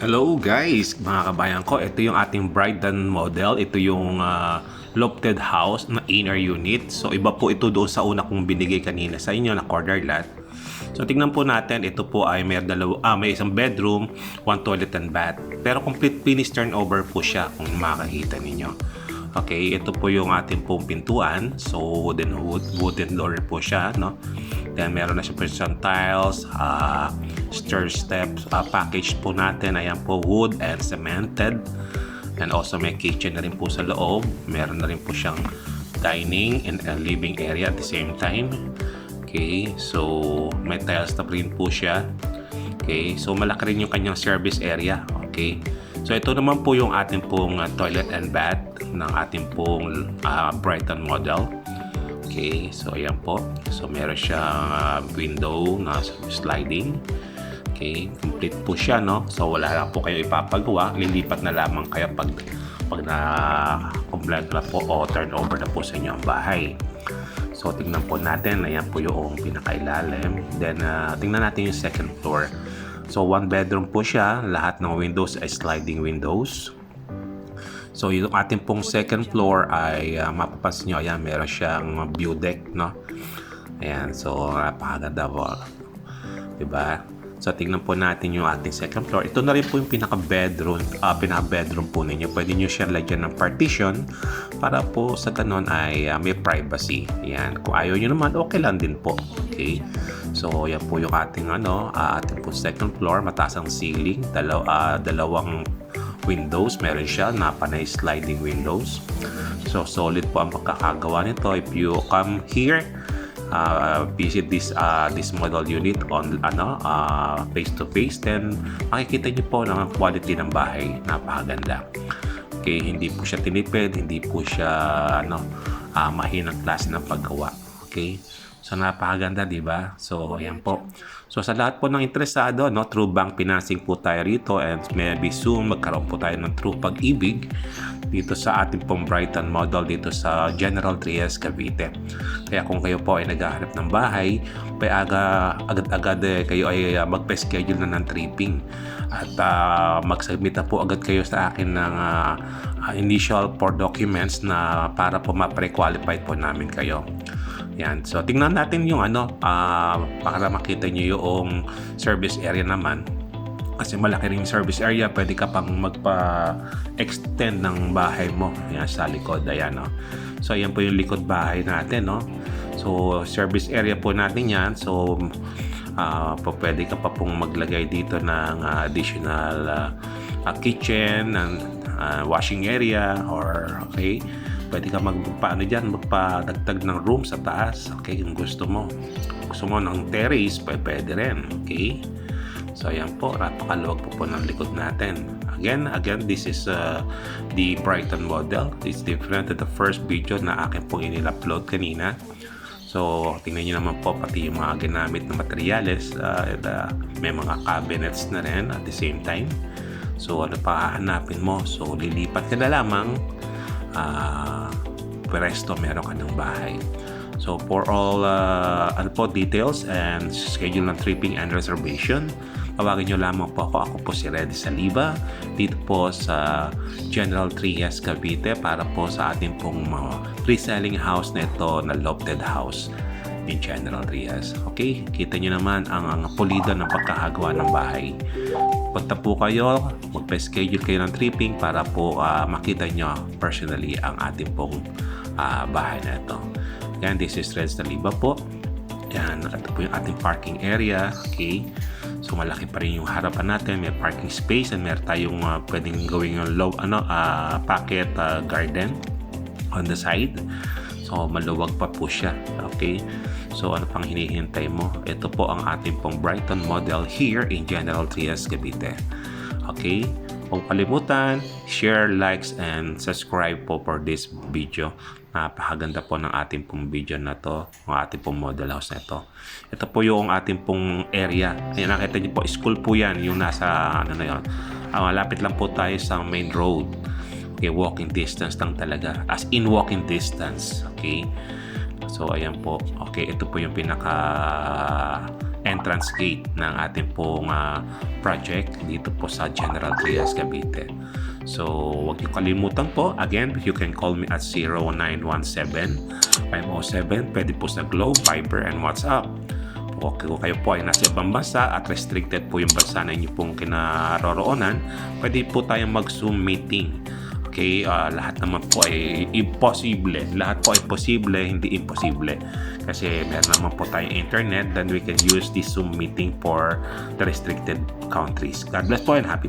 Hello guys, mga kabayan ko, ito yung ating Brighton model. Ito yung lofted house na inner unit. So iba po ito doon sa una kong binigay kanina sa inyo na corner lot. So tingnan po natin, ito po ay may isang bedroom, one toilet and bath. Pero complete finish turnover po siya kung makakita ninyo. Okay, ito po yung ating pong pintuan. So wooden door po siya, no? Then meron na siya precision tiles, stair steps, package po natin. Ayan po, wood and cemented. And also may kitchen na rin po sa loob. Meron na rin po siyang dining and living area at the same time. Okay, so may tiles na rin po siya. Okay, so malaki rin yung kanyang service area. Okay, so ito naman po yung ating pong toilet and bath ng ating pong Brighton model. Okay, so ayan po. So meron siyang window na sliding. Okay, complete po siya, no? So wala lang po kayo ipapagawa. Lilipat na lamang kayo pag na-complete na po o turnover na po sa inyo ang bahay. So tingnan po natin. Ayan po yung pinakailalim. Then tingnan natin yung second floor. So one bedroom po siya. Lahat ng windows ay sliding windows. So yung ating pong second floor ay mapapansin nyo, ayan, meron siyang view deck, no? Ayan, so napakaganda po, diba? So tingnan po natin yung ating second floor. Ito na rin po yung pinaka-bedroom po ninyo. Pwede nyo siya lagyan ng partition para po sa ganun ay may privacy. Ayan, kung ayaw nyo naman, okay lang din po. Okay, so yan po yung ating ating po second floor. Mataas ang ceiling, dalawang windows, meron siya na panay sliding windows. So solid po ang pagkakagawa nito. If you come here, visit this model unit on face to face, then makikita niyo po ng quality ng bahay. Napakaganda. Okay, hindi po siya tinipid, hindi po siya mahinang klase ng paggawa. Okay, so napakaganda, di ba? So ayan po. So sa lahat po ng interesado, true bank financing po tayo rito, and maybe soon magkaroon po tayo ng true pag-ibig dito sa ating pong Brighton model dito sa General Trias, Cavite. Kaya kung kayo po ay naghahanap ng bahay, agad-agad kayo ay magpa-schedule na ng tripping at mag-submit na po agad kayo sa akin ng initial for documents na para po ma-pre-qualified po namin kayo. Yan. So tingnan natin yung para makita nyo yung service area naman. Kasi malaki rin yung service area, pwede ka pang magpa-extend ng bahay mo. Yan, sa likod. Ayan, no? So ayan po yung likod bahay natin, no? So service area po natin yan. So pwede ka pa pong maglagay dito ng additional kitchen and washing area, or okay, pwede ka magpadagdag ng room sa taas. Okay, kung gusto mo ng terrace, pwede rin. Okay, so ayan po, napakaluwag po ng likod natin. Again, this is the Brighton model. It's different to the first video na akin pong in-upload kanina. So tingnan nyo naman po pati yung mga ginamit na materyales. May mga cabinets na rin at the same time. So ano pa hahanapin mo? So lilipat ka na lamang, presto meron ka ng bahay. So for all details and schedule ng tripping and reservation, tawagin nyo lamang po ako. Ako po si Reddy Saliba dito po sa General Trias, Cavite, para po sa ating pong pre-selling house na ito na lofted house in General Trias. Okay, kita nyo naman ang pulido ng pagkakagawa ng bahay. Punta po kayo, magpa-schedule kayo ng tripping para po makita nyo personally ang ating pong bahay na ito. Yan, this is Red Saliba po. Yan, ito po yung ating parking area. Okay, so malaki pa rin yung harapan natin. May parking space and meron tayong pwedeng gawing pocket garden on the side. So maluwag pa po siya. Okay, so ano pang hinihintay mo? Ito po ang ating pong Brighton model here in General Trias, Cavite. Okay, huwag kalimutan, share, likes, and subscribe po for this video. Napakaganda po ng ating pong video na to, ang ating pong model house na ito. Ito po yung ating pong area. Ayan, nakita niyo po, school po yan, yung nasa malapit lang po tayo sa main road. Okay, walking distance lang talaga, as in walking distance. Okay, so ayan po. Okay, ito po yung pinaka entrance gate ng ating pong project dito po sa General Trias, Cavite. So, huwag niyo kalimutan po. Again, you can call me at 0917-507. Pwede po sa Globe, Viber, and WhatsApp. Kung kayo po ay nasa ibang bansa at restricted po yung bansa na inyo pong kinaroroonan, pwede po tayong mag-Zoom meeting. Okay, lahat naman po ay imposible. Lahat po ay posible, hindi imposible. Kasi meron naman po tayong internet, then we can use this Zoom meeting for the restricted countries. God bless po and happy